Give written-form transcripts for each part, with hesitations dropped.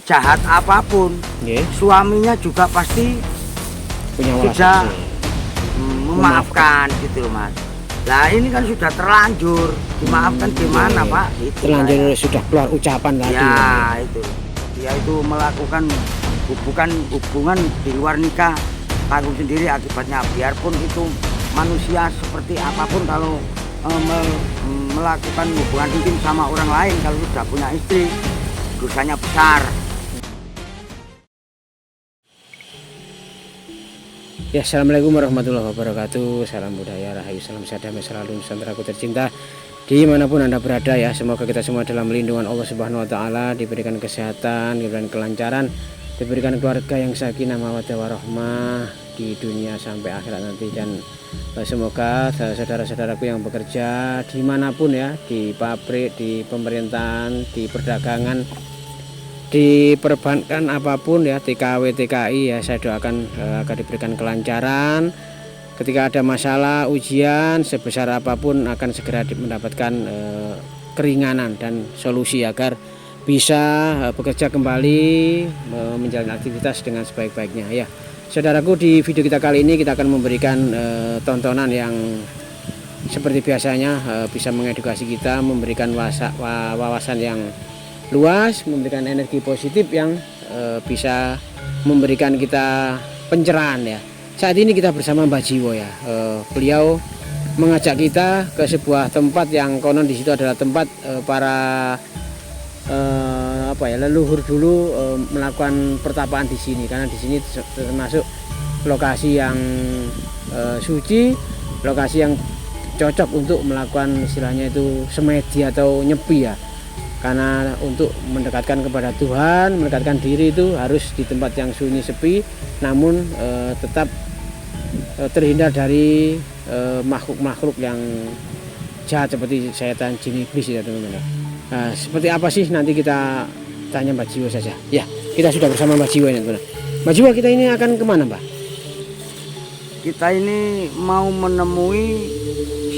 Jahat apapun, suaminya juga pasti punya sudah wawasan memaafkan gitu Mas. Nah ini kan sudah terlanjur, dimaafkan gimana Pak? Itu terlanjur sudah keluar ucapan tadi. Ya itu, dia itu melakukan hubungan di luar nikah, tanggung sendiri akibatnya. Biarpun itu manusia seperti apapun, kalau melakukan hubungan intim sama orang lain, kalau sudah punya istri, dosanya besar. Ya, assalamualaikum warahmatullahi wabarakatuh. Salam budaya, rahayu, salam damai selalu Nusantaraku tercinta dimanapun Anda berada ya. Semoga kita semua dalam lindungan Allah Subhanahu Wa Taala, diberikan kesehatan, diberikan kelancaran, diberikan keluarga yang sakinah mawaddah warahmah di dunia sampai akhirat nanti. Dan semoga saudara-saudaraku yang bekerja dimanapun ya, di pabrik, di pemerintahan, di perdagangan, di perbankan apapun ya, TKW, TKI ya, saya doakan agar diberikan kelancaran. Ketika ada masalah, ujian sebesar apapun akan segera mendapatkan keringanan dan solusi agar bisa bekerja kembali, menjalani aktivitas dengan sebaik-baiknya ya. Saudaraku, di video kita kali ini kita akan memberikan tontonan yang seperti biasanya bisa mengedukasi kita, memberikan wawasan yang luas, memberikan energi positif yang bisa memberikan kita pencerahan ya. Saat ini kita bersama Mbah Jiwo ya. Beliau mengajak kita ke sebuah tempat yang konon di situ adalah tempat para leluhur dulu melakukan pertapaan di sini, karena di sini termasuk lokasi yang suci, lokasi yang cocok untuk melakukan istilahnya itu semedi atau nyepi ya. Karena untuk mendekatkan kepada Tuhan, mendekatkan diri itu harus di tempat yang sunyi sepi, namun tetap terhindar dari makhluk-makhluk yang jahat seperti setan, jin, iblis ya teman-teman. Nah, seperti apa sih, nanti kita tanya Mbak Jiwo saja. Ya, kita sudah bersama Mbak Jiwo ini teman. Mbak Jiwo, kita ini akan kemana Mbak? Kita ini mau menemui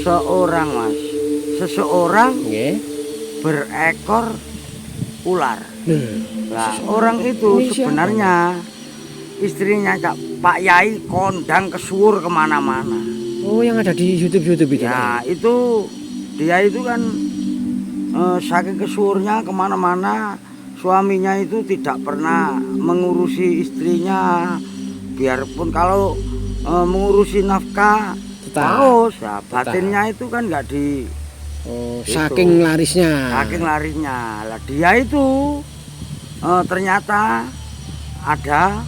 seseorang berekor ular. Nah, orang itu sebenarnya istrinya Pak Yai kondang kesuwur kemana-mana. Oh, yang ada di YouTube itu? Ya, itu dia itu kan saking kesuwurnya kemana-mana, suaminya itu tidak pernah mengurusi istrinya. Biarpun kalau mengurusi nafkah terus, ya batinnya itu kan nggak di. Oh, saking larisnya. Lah dia itu ternyata ada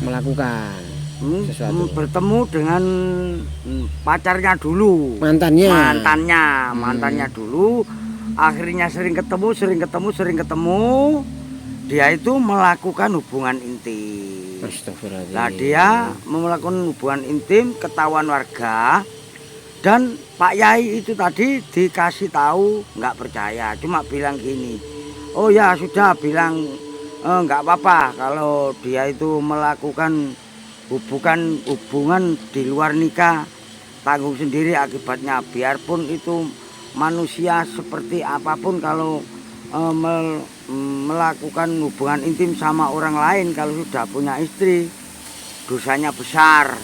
melakukan sesuatu. Bertemu dengan pacarnya dulu. Mantannya dulu. Akhirnya sering ketemu. Dia itu melakukan hubungan intim. Astagfirullahaladzim. Nah, dia melakukan hubungan intim, ketahuan warga. Dan Pak Yai itu tadi dikasih tahu, nggak percaya, cuma bilang gini, oh ya sudah, bilang nggak apa-apa kalau dia itu melakukan hubungan di luar nikah, tanggung sendiri akibatnya. Biarpun itu manusia seperti apapun, kalau melakukan hubungan intim sama orang lain, kalau sudah punya istri, dosanya besar.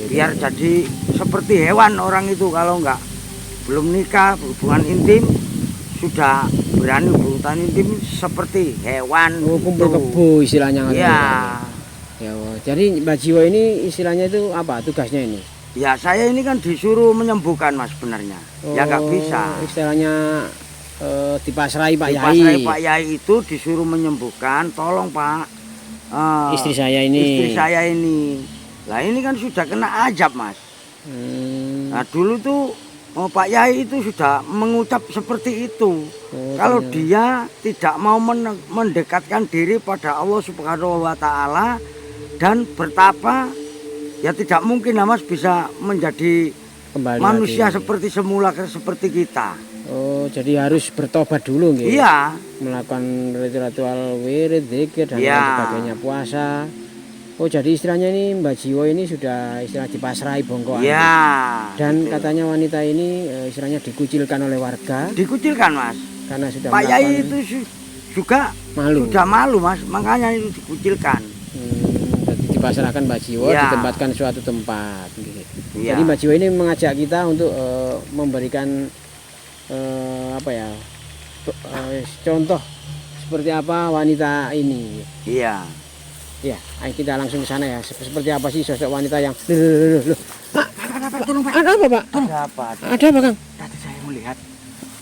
Biar jadi seperti hewan orang itu, kalau belum nikah hubungan intim, sudah berani hubungan intim seperti hewan. Oh, kumpul kebo istilahnya. Ya. Ya, jadi Mbak Jiwo ini istilahnya itu apa tugasnya ini? Ya, saya ini kan disuruh menyembuhkan Mas sebenarnya. Ya nggak bisa. Istilahnya dipasrai Pak Yai. Dipasrai Pak Yai itu disuruh menyembuhkan, tolong Pak. Istri saya ini. Lah ini kan sudah kena azab Mas. Nah dulu tuh Pak Yai itu sudah mengucap seperti itu. Kalau dia tidak mau mendekatkan diri pada Allah Subhanahu Wa Taala dan bertapa, ya tidak mungkin lah Mas bisa menjadi kembali manusia lagi seperti semula, seperti kita. Oh, jadi harus bertobat dulu gitu. Iya. Melakukan ritual wirid, zikir dan lain sebagainya, puasa. Oh, jadi istilahnya ini Mbak Jiwo ini sudah istilah dipasrai bongkoan. Ya. Dan katanya wanita ini istilahnya dikucilkan oleh warga. Dikucilkan Mas. Karena sudah Pak Yai itu juga Malu. Sudah malu Mas, makanya itu dikucilkan. Jadi dipasrahkan Mbak Jiwo, Ya. ditempatkan suatu tempat. Gitu. Iya. Jadi Mbak Jiwo ini mengajak kita untuk memberikan apa ya contoh seperti apa wanita ini. Iya. Ya, ayo kita langsung ke sana ya. Seperti apa sih sosok wanita yang Pak, tolong Pak. ada apa Pak? Ada apa? Ada apa Kang? Tadi saya melihat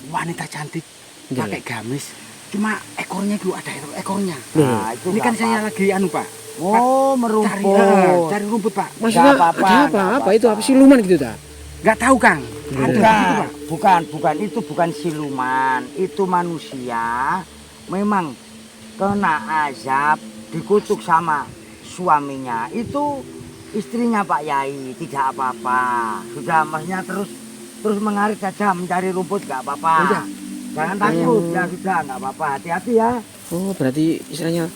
wanita cantik Iya, pakai gamis. Cuma ekornya itu ada ekornya. Nah, itu Ini kan nggak saya apa-apa. lagi anu Pak. Oh, Cari, merumput. cari rumput Pak. Maksudnya Nggak apa-apa, ada apa? nggak Apa itu? apa-apa. Apa siluman gitu ta? Nggak tahu Kang. Ada gitu Pak. Bukan itu bukan siluman, itu manusia memang kena azab, dikutuk sama suaminya. Itu istrinya Pak Yai, tidak apa-apa. Sudah Masnya terus mengarit saja mencari rumput nggak apa-apa. Udah. Jangan takut, ya sudah nggak apa-apa. Hati-hati ya. Oh, berarti istilahnya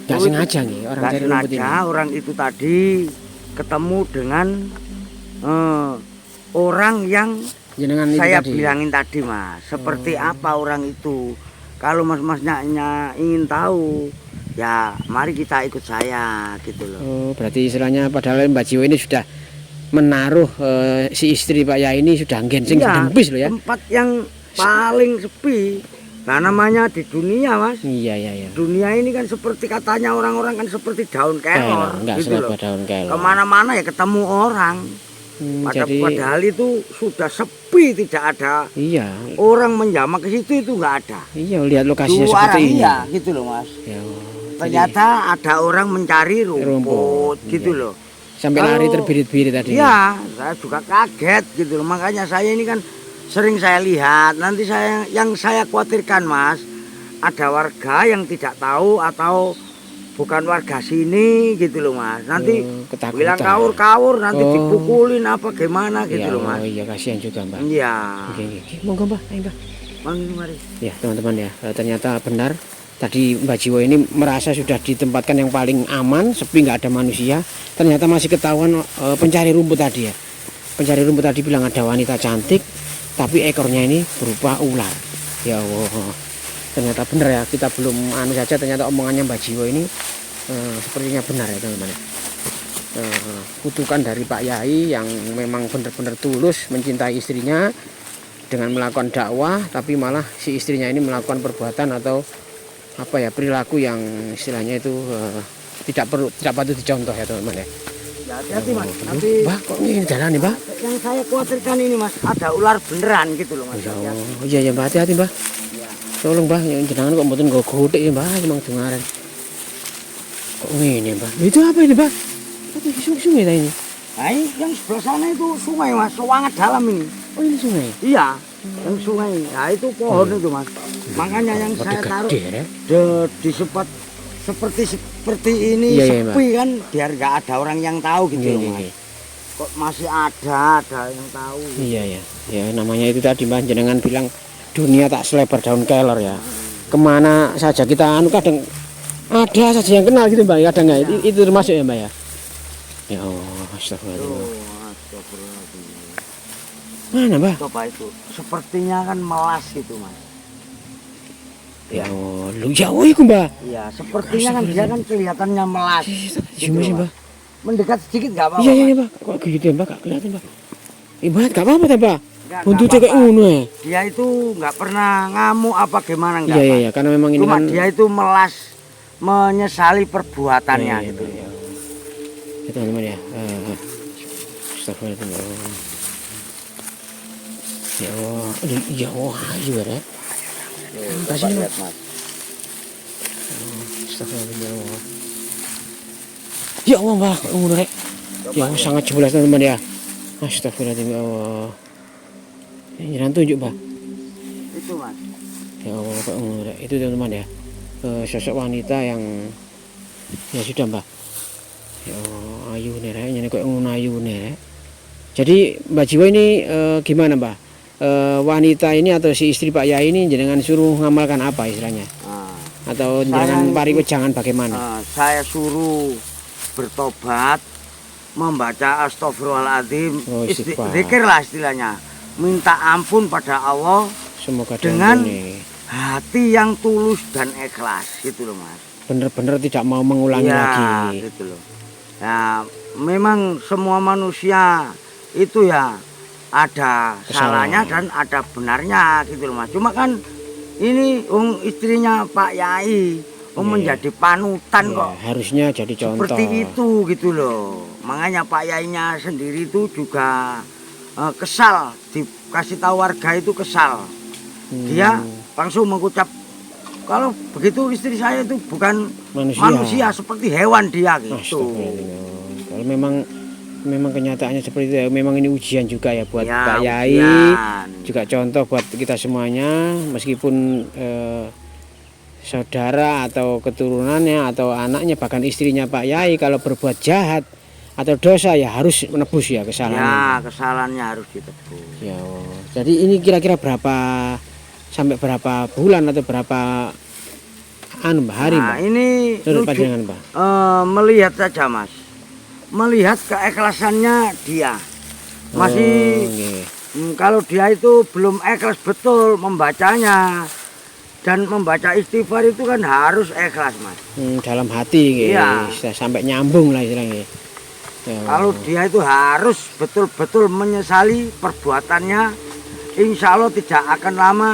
nggak Oh, sengaja nih orang Nggak cari rumput ini. sengaja orang itu tadi ketemu dengan orang yang Jenengan itu saya tadi. bilangin tadi Mas. Seperti apa orang itu? Kalau mas-masnya ingin tahu, ya mari kita ikut saya gitu loh. Oh, berarti istilahnya padahal Mbak Jiwo ini sudah menaruh si istri Pak Yai ini sudah gensing Iya, sedempis loh ya. tempat yang paling sepi. Nah namanya di dunia Mas. Iya, iya, iya. Dunia ini kan seperti katanya orang-orang kan seperti daun kelor Enggak gitu loh. selebar daun kelor. Kemana-mana ya ketemu orang. Jadi Padahal itu sudah sepi, tidak ada iya, orang menjamah ke situ, itu nggak ada. iya lihat lokasinya Dua seperti orang, ini. iya gitu loh Mas. Ya, Ternyata ada orang mencari rumput gitu iya. loh. sampai lari Kalau- terbirit-birit tadi. Iya, saya juga kaget gitu loh. Makanya saya ini kan sering saya lihat. Nanti yang saya khawatirkan Mas, ada warga yang tidak tahu atau bukan warga sini gitu loh Mas. Nanti Ketakutan. bilang kawur-kawur, nanti Oh. dipukulin apa gimana gitu Ya, loh Mas. oh iya kasihan juga Mbak. Iya. Oke, oke. Monggo Mbak, ayo Mbak. Mari. Ya teman-teman ya, ternyata benar tadi Mbak Jiwo ini merasa sudah ditempatkan yang paling aman, sepi nggak ada manusia. Ternyata masih ketahuan pencari rumput tadi ya. Pencari rumput tadi bilang ada wanita cantik, tapi ekornya ini berupa ular. Ya Allah, ternyata benar ya. Kita belum anu saja, ternyata omongannya Mbak Jiwo ini sepertinya benar ya teman-teman ya. Kutukan dari Pak Yai yang memang benar-benar tulus mencintai istrinya dengan melakukan dakwah, tapi malah si istrinya ini melakukan perbuatan atau apa ya perilaku yang istilahnya itu tidak patut dicontoh ya teman-teman ya. Ya, hati-hati Mas. Oh, Nanti Mbak kok ini jalan nih Mbak? yang saya khawatirkan ini Mas, ada ular beneran gitu loh Mas. Ya. Oh, iya ya Mbak, hati-hati Mbak. Ya. Tolong Mbak, yang jenengan kok mboten nggo godhek ya Mbak, emang dengaran. Kok ngene Mbak? Itu apa ini Mbak? Apa sungai ta ini? Nah, ini yang sebelah sana itu sungai Mas, sangat dalam ini. Oh ini sungai. Iya, yang sungai. Nah itu pohon itu Mas. Makanya yang Gede saya taruh ya. di sempat seperti ini Iya, iya, sepi kan, biar nggak ada orang yang tahu gitu Iya, loh iya, Mas. iya. Kok masih ada yang tahu. Iya ya, ya namanya itu tadi Mbak, jenengan bilang dunia tak selebar daun kelor ya. Kemana saja kita anu kadang ada saja yang kenal gitu Mbak, kadang nggak itu termasuk ya Mbak ya. Ya Allah, astagfirullah. Oh, astagfirullahaladzim. Mana Mbak? Coba itu, sepertinya kan melas gitu Mas. Ya Allah, lu jauh itu Mbak. Iya, sepertinya kan dia kan kelihatannya melas. Cuma sih Mbak. Mendekat sedikit nggak apa-apa. Iya iya Mas. Mbak, kok gitu ya Mbak, gak kelihatan Mbak. Ibarat gak apa-apa ta Mbak. Nggak Buntutnya kayak apa-apa. ngono ya. Dia itu nggak pernah ngamuk apa gimana nggak. Iya iya Mas. iya, karena memang ini Cuma kan dia itu melas menyesali perbuatannya Iya, gitu. iya, iya. Ya teman-teman ya. Astagfirullah. Ya Allah, aduh, ya Allah, ayo ya. Kasih Coba Mas. lihat, Mas. Astagfirullah. Ya Allah Mbak, ngono rek. Ya Allah, sangat jelas teman-teman ya. Astagfirullahaladzim ya Allah. Ini jangan tunjuk Mbak. Itu Mas. Ya Allah, kok ngono rek. Itu teman-teman ya. Sosok wanita yang ya sudah Mbak. Ya Allah, ayu nih rek, nyene kok ngono ayu nih rek. Jadi Mbak Jiwo ini gimana Mbak? Wanita ini atau si istri Pak Yai ini jenengan suruh ngamalkan apa istilahnya? Nah, Atau Saya jenengan itu- pari jangan bagaimana? saya suruh bertobat, membaca astagfirullahaladzim, Oh, istighfar. zikir lah istilahnya. Minta ampun pada Allah Semoga dengan diampuni. hati yang tulus dan ikhlas gitu loh Mas. Benar-benar tidak mau mengulangi Ya, lagi. gitu loh. Ya, memang semua manusia itu ya ada salahnya dan ada benarnya gitu loh Mas. Cuma kan ini istrinya Pak Yai menjadi panutan Ya, kok. harusnya jadi contoh. Seperti itu gitu loh. Makanya Pak Yainya sendiri itu juga kesal, dikasih tahu warga itu kesal. Dia langsung mengucap, kalau begitu istri saya itu bukan manusia seperti hewan dia gitu. Kalau memang kenyataannya seperti itu ya, memang ini ujian juga ya buat Ya, Pak Yai, ujian. juga contoh buat kita semuanya, meskipun saudara atau keturunannya atau anaknya bahkan istrinya Pak Yai kalau berbuat jahat atau dosa ya harus menebus ya kesalahannya. Ya, kesalahannya harus ditebus. Ya, jadi ini kira-kira sampai berapa bulan atau berapa hari, Nah, Mbak? ini Menurut panjenengan, Mbak? melihat saja Mas, melihat keikhlasannya dia. Masih nggih. kalau dia itu belum ikhlas betul membacanya dan membaca istighfar itu kan harus ikhlas Mas. Dalam hati nggih, Iya. sampai nyambung lah istilahnya. Ya, Kalau dia itu harus betul-betul menyesali perbuatannya, insya Allah tidak akan lama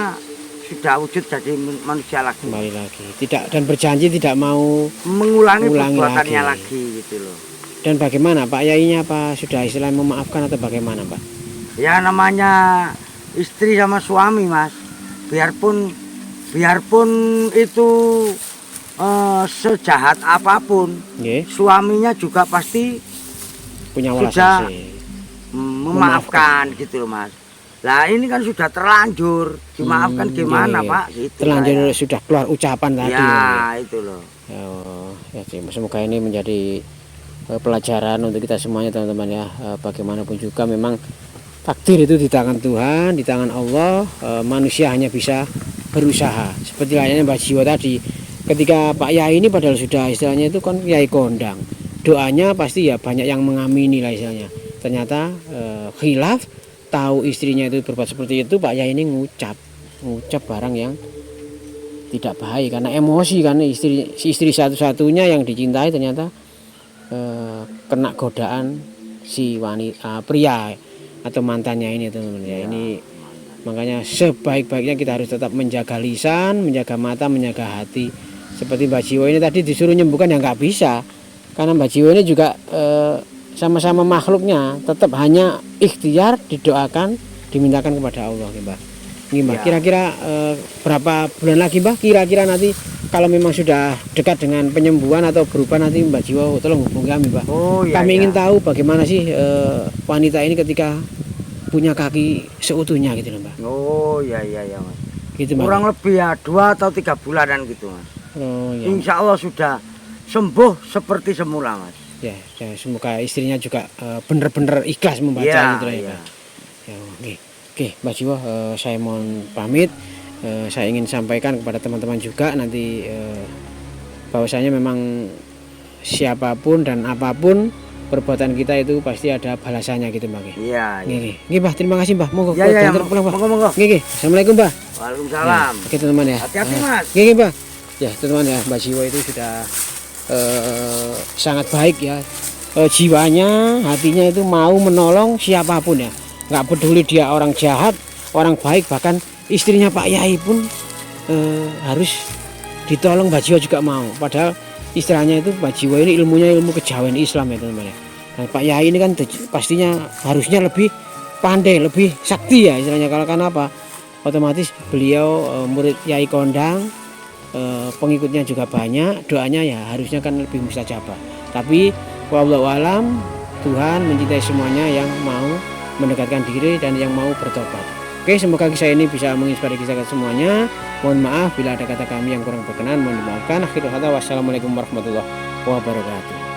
sudah wujud jadi manusia lagi. kembali lagi. Tidak, dan berjanji tidak mau Mengulangi Ulangi perbuatannya lagi. lagi gitu loh. Dan bagaimana Pak Yainya apa sudah istilah memaafkan atau bagaimana, Pak? Ya namanya istri sama suami Mas, biarpun itu sejahat apapun, Nggih, suaminya juga pasti punya welas sudah asih. memaafkan gitu loh Mas. Lah ini kan sudah terlanjur, dimaafkan gimana iya. Pak? Gitu Terlanjur saya. sudah keluar ucapan tadi. Ya itu loh. Ya, sih, semoga ini menjadi pelajaran untuk kita semuanya teman-teman ya. Bagaimanapun juga memang takdir itu di tangan Tuhan, di tangan Allah. Manusia hanya bisa berusaha. Seperti layaknya Mbak Jiwa tadi, ketika Pak Yai ini padahal sudah istilahnya itu kan Yai kondang, doanya pasti ya banyak yang mengamini lah istilahnya. Ternyata khilaf, tahu istrinya itu berbuat seperti itu, Pak Yai ini ngucap barang yang tidak baik karena emosi, karena istri satu-satunya yang dicintai ternyata kena godaan si wanita pria atau mantannya ini teman-teman ya. Ini makanya sebaik-baiknya kita harus tetap menjaga lisan, menjaga mata, menjaga hati. Seperti Mbak Jiwo ini tadi disuruh nyembuhkan ya nggak bisa, karena Mbak Jiwo ini juga sama-sama makhluknya, tetap hanya ikhtiar, didoakan, dimintakan kepada Allah, Mbak. Ini Mbak, kira-kira berapa bulan lagi Mbak? Kira-kira nanti kalau memang sudah dekat dengan penyembuhan atau berubah nanti Mbak Jiwo tolong hubungi kami Mbak. Oh, iya, kami iya. ingin tahu bagaimana sih wanita ini ketika punya kaki seutuhnya gitu loh Mbak. Oh iya Mas. Gitu Mbak. Kurang lebih ya 2 atau 3 bulanan gitu Mas. Oh, ya. Insya Allah sudah sembuh seperti semula Mas. Ya, semoga istrinya juga benar-benar ikhlas membaca Iya, gitu lah ya iya. Mbak. Ya, oke Mbak Jiwo, saya mohon pamit. Saya ingin sampaikan kepada teman-teman juga nanti bahwasanya memang siapapun dan apapun perbuatan kita itu pasti ada balasannya gitu Mbak. Iya. Nggih Mbak, terima kasih Mbak. Monggo Ya, diantar pulang Mbak. monggo. Nggih. Assalamualaikum Mbak. Waalaikumsalam. Oke teman-teman ya. Hati-hati, Mas. Nggih Mbak. Ya teman-teman ya, Mbak Jiwo itu sudah sangat baik ya. Jiwanya, hatinya itu mau menolong siapapun ya. Nggak peduli dia orang jahat, orang baik, bahkan istrinya Pak Yai pun harus ditolong. Mbak Jiwo juga mau. Padahal istilahnya itu Mbak Jiwo ini ilmunya ilmu kejawen Islam ya teman-teman ya. Nah, Pak Yai ini kan pastinya harusnya lebih pandai, lebih sakti ya istilahnya. Karena apa? Otomatis beliau murid Yai Kondang, pengikutnya juga banyak, doanya ya harusnya kan lebih mustajabah. Tapi wallahu alam, Tuhan mencintai semuanya yang mau mendekatkan diri dan yang mau bertobat. Oke, semoga kisah ini bisa menginspirasi kita semuanya. Mohon maaf bila ada kata kami yang kurang berkenan, mohon dimaafkan. Akhirul kata, wassalamualaikum warahmatullahi wabarakatuh.